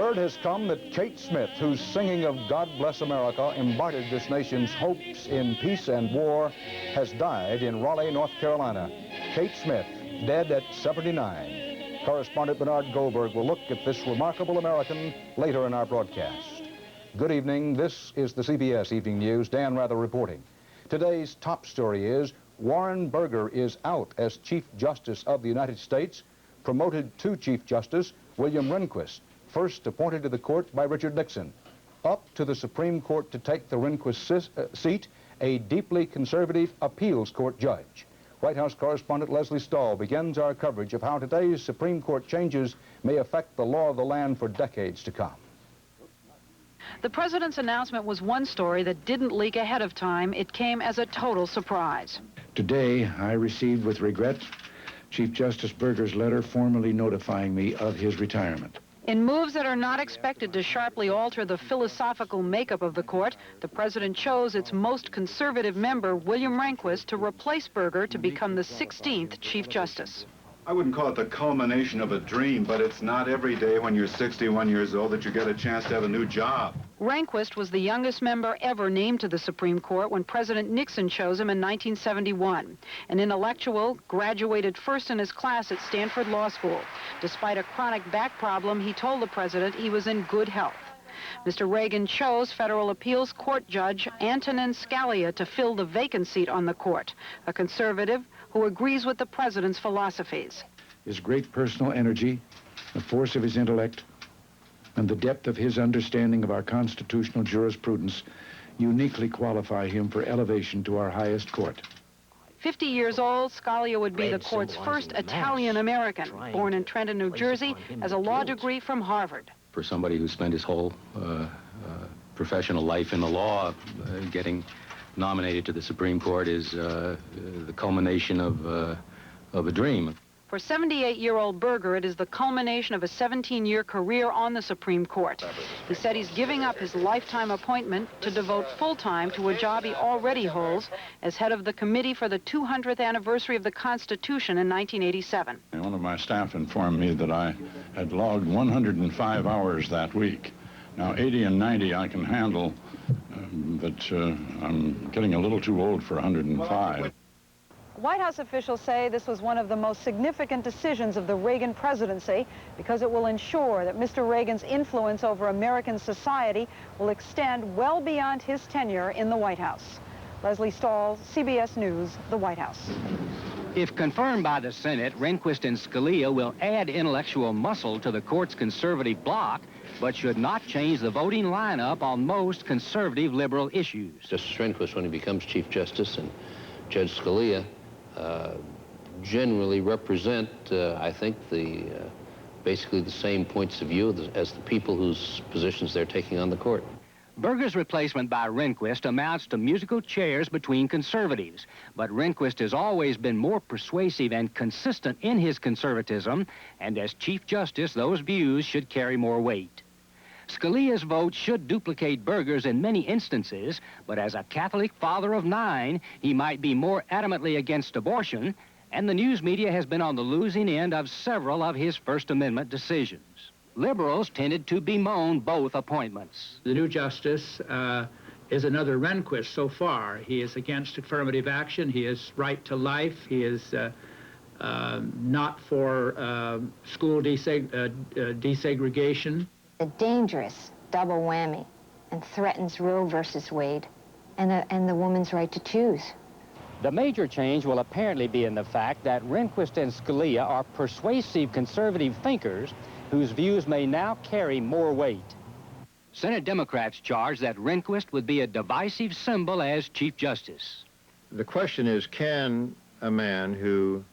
Word has come that Kate Smith, whose singing of God Bless America imparted this nation's hopes in peace and war, has died in Raleigh, North Carolina. Kate Smith, dead at 79. Correspondent Bernard Goldberg will look at this remarkable American later in our broadcast. Good evening. This is the CBS Evening News. Dan Rather reporting. Today's top story is Warren Burger is out as Chief Justice of the United States, promoted to Chief Justice William Rehnquist, first appointed to the court by Richard Nixon. Up to the Supreme Court to take the Rehnquist seat, a deeply conservative appeals court judge. White House correspondent Leslie Stahl begins our coverage of how today's Supreme Court changes may affect the law of the land for decades to come. The president's announcement was one story that didn't leak ahead of time. It came as a total surprise. Today, I received with regret Chief Justice Burger's letter formally notifying me of his retirement. In moves that are not expected to sharply alter the philosophical makeup of the court, the president chose its most conservative member, William Rehnquist, to replace Burger to become the 16th Chief Justice. I wouldn't call it the culmination of a dream, but it's not every day when you're 61 years old that you get a chance to have a new job. Rehnquist was the youngest member ever named to the Supreme Court when President Nixon chose him in 1971. An intellectual, graduated first in his class at Stanford Law School. Despite a chronic back problem, he told the president he was in good health. Mr. Reagan chose federal appeals court judge Antonin Scalia to fill the vacant seat on the court, a conservative who agrees with the president's philosophies. His great personal energy, the force of his intellect, and the depth of his understanding of our constitutional jurisprudence uniquely qualify him for elevation to our highest court. 50 years old, Scalia would be the court's first Italian-American, born in Trenton, New Jersey, has a law degree from Harvard. For somebody who spent his whole professional life in the law, getting nominated to the Supreme Court is the culmination of a dream. For 78-year-old Burger, it is the culmination of a 17-year career on the Supreme Court. He said he's giving up his lifetime appointment to devote full-time to a job he already holds as head of the committee for the 200th anniversary of the Constitution in 1987. One of my staff informed me that I had logged 105 hours that week. Now, 80 and 90 I can handle, but I'm getting a little too old for 105. White House officials say this was one of the most significant decisions of the Reagan presidency because it will ensure that Mr. Reagan's influence over American society will extend well beyond his tenure in the White House. Leslie Stahl, CBS News, the White House. If confirmed by the Senate, Rehnquist and Scalia will add intellectual muscle to the court's conservative bloc, but should not change the voting lineup on most conservative liberal issues. Justice Rehnquist, when he becomes Chief Justice, and Judge Scalia generally represent, I think, basically the same points of view as the people whose positions they're taking on the court. Burger's replacement by Rehnquist amounts to musical chairs between conservatives, but Rehnquist has always been more persuasive and consistent in his conservatism, and as Chief Justice, those views should carry more weight. Scalia's vote should duplicate Burger's in many instances, but as a Catholic father of 9, he might be more adamantly against abortion, and the news media has been on the losing end of several of his First Amendment decisions. Liberals tended to bemoan both appointments. The new justice is another Rehnquist so far. He is against affirmative action. He is right to life. He is not for school desegregation. A dangerous double whammy and threatens Roe versus Wade and the woman's right to choose. The major change will apparently be in the fact that Rehnquist and Scalia are persuasive conservative thinkers whose views may now carry more weight. Senate Democrats charge that Rehnquist would be a divisive symbol as Chief Justice. The question is, can a man who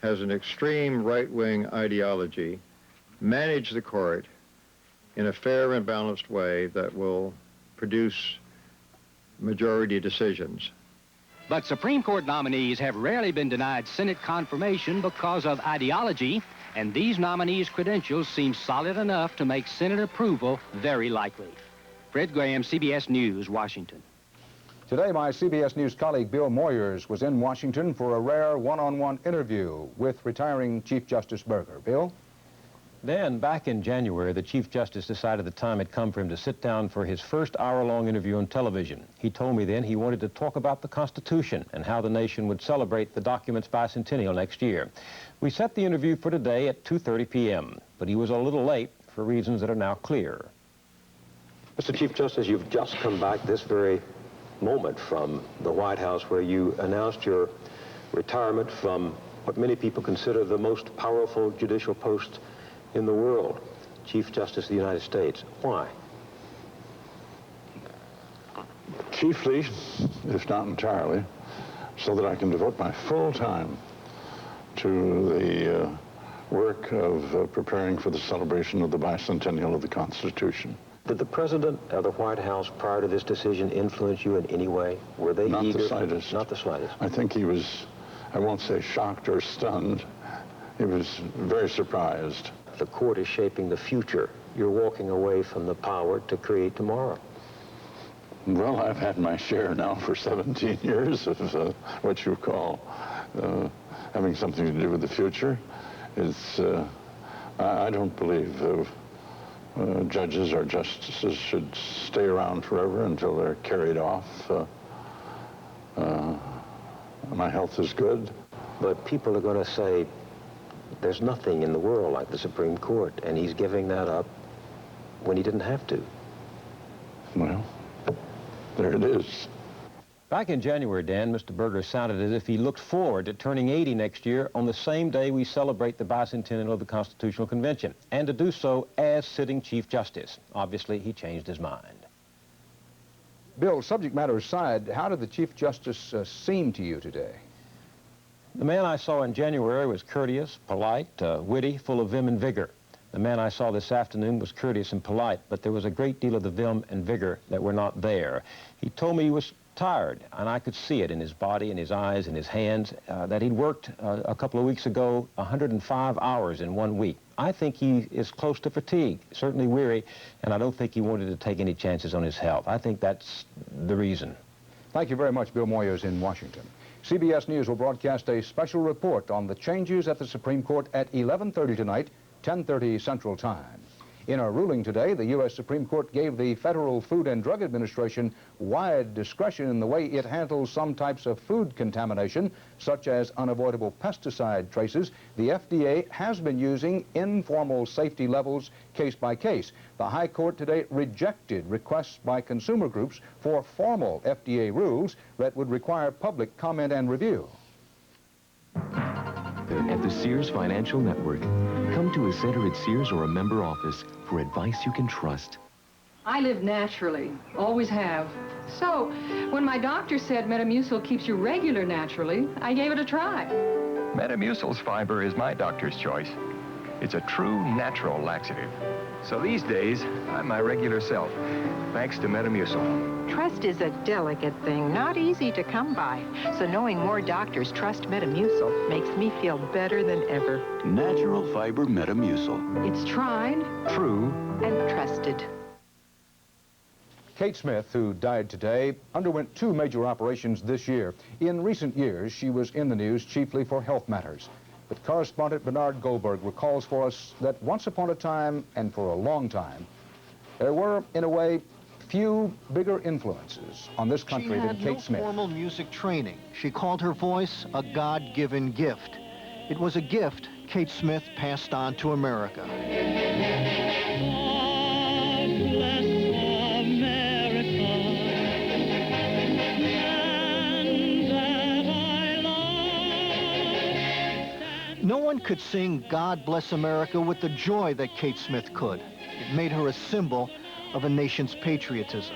has an extreme right-wing ideology manage the court in a fair and balanced way that will produce majority decisions? But Supreme Court nominees have rarely been denied Senate confirmation because of ideology, and these nominees' credentials seem solid enough to make Senate approval very likely. Fred Graham, CBS News, Washington. Today, my CBS News colleague Bill Moyers was in Washington for a rare one-on-one interview with retiring Chief Justice Burger. Bill? Dan, back in January, the Chief Justice decided the time had come for him to sit down for his first hour-long interview on television. He told me then he wanted to talk about the Constitution and how the nation would celebrate the document's bicentennial next year. We set the interview for today at 2:30 p.m., but he was a little late for reasons that are now clear. Mr. Chief Justice, you've just come back this very moment from the White House where you announced your retirement from what many people consider the most powerful judicial post in the world, Chief Justice of the United States. Why? Chiefly, if not entirely, so that I can devote my full time to the work of preparing for the celebration of the bicentennial of the Constitution. Did the President of the White House prior to this decision influence you in any way? Were they Not eager? the slightest. Not the slightest. I think he was, I won't say shocked or stunned, he was very surprised. The court is shaping the future. You're walking away from the power to create tomorrow. Well, I've had my share now for 17 years of what you call having something to do with the future. It's, I don't believe judges or justices should stay around forever until they're carried off. My health is good. But people are going to say, there's nothing in the world like the Supreme Court, and he's giving that up when he didn't have to. Well, there it is. Back in January, Dan, Mr. Berger sounded as if he looked forward to turning 80 next year on the same day we celebrate the bicentennial of the Constitutional Convention, and to do so as sitting Chief Justice. Obviously, he changed his mind. Bill, subject matter aside, how did the Chief Justice seem to you today? The man I saw in January was courteous, polite, witty, full of vim and vigor. The man I saw this afternoon was courteous and polite, but there was a great deal of the vim and vigor that were not there. He told me he was tired, and I could see it in his body, in his eyes, in his hands, that he'd worked a couple of weeks ago 105 hours in 1 week. I think he is close to fatigue, certainly weary, and I don't think he wanted to take any chances on his health. I think that's the reason. Thank you very much, Bill Moyers in Washington. CBS News will broadcast a special report on the changes at the Supreme Court at 11:30 tonight, 10:30 Central Time. In a ruling today, the U.S. Supreme Court gave the Federal Food and Drug Administration wide discretion in the way it handles some types of food contamination, such as unavoidable pesticide traces. The FDA has been using informal safety levels case by case. The High Court today rejected requests by consumer groups for formal FDA rules that would require public comment and review. At the Sears Financial Network, come to a center at Sears or a member office for advice you can trust. I live naturally, always have. So, when my doctor said Metamucil keeps you regular naturally, I gave it a try. Metamucil's fiber is my doctor's choice. It's a true natural laxative. So these days, I'm my regular self, thanks to Metamucil. Trust is a delicate thing, not easy to come by. So knowing more doctors trust Metamucil makes me feel better than ever. Natural fiber Metamucil. It's tried, true, and trusted. Kate Smith, who died today, underwent 2 major operations this year. In recent years, she was in the news chiefly for health matters. But correspondent Bernard Goldberg recalls for us that once upon a time, and for a long time, there were, in a way, few bigger influences on this country than Kate Smith. She had no formal music training. She called her voice a God-given gift. It was a gift Kate Smith passed on to America. No one could sing God Bless America with the joy that Kate Smith could. It made her a symbol of a nation's patriotism.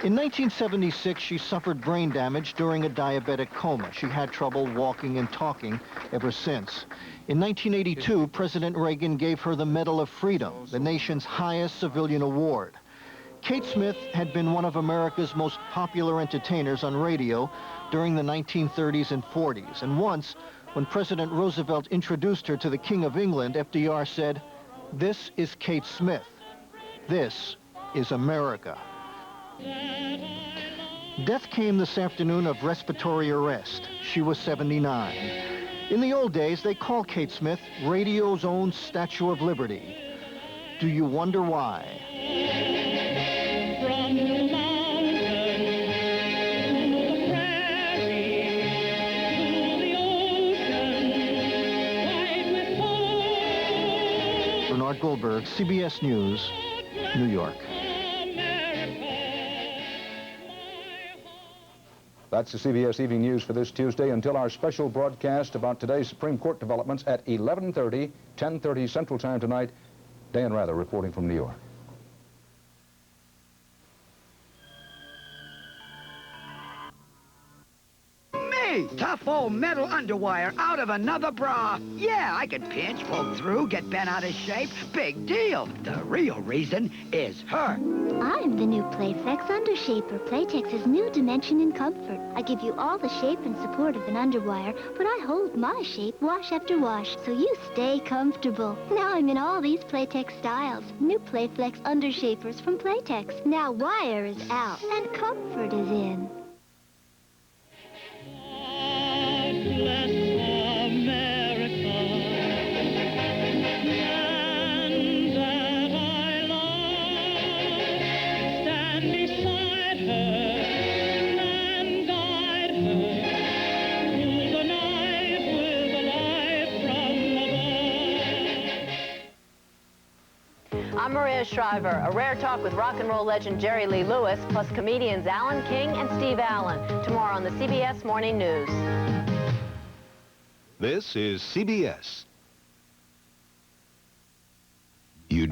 In 1976, she suffered brain damage during a diabetic coma. She had trouble walking and talking ever since. In 1982, President Reagan gave her the Medal of Freedom, the nation's highest civilian award. Kate Smith had been one of America's most popular entertainers on radio during the 1930s and 40s, and once, when President Roosevelt introduced her to the King of England, FDR said, "This is Kate Smith. This is America." Death came this afternoon of respiratory arrest. She was 79. In the old days, they called Kate Smith radio's own Statue of Liberty. Do you wonder why? Bernard Goldberg, CBS News, New York. That's the CBS Evening News for this Tuesday. Until our special broadcast about today's Supreme Court developments at 11:30, 10:30 Central Time tonight, Dan Rather reporting from New York. Tough old metal underwire out of another bra. Yeah, I could pinch, poke through, get bent out of shape. Big deal. The real reason is her. I'm the new Playflex Undershaper, Playtex's new dimension in comfort. I give you all the shape and support of an underwire, but I hold my shape wash after wash, so you stay comfortable. Now I'm in all these Playtex styles. New Playflex Undershapers from Playtex. Now wire is out and comfort is in. I'm Maria Shriver. A rare talk with rock and roll legend Jerry Lee Lewis, plus comedians Alan King and Steve Allen. Tomorrow on the CBS Morning News. This is CBS.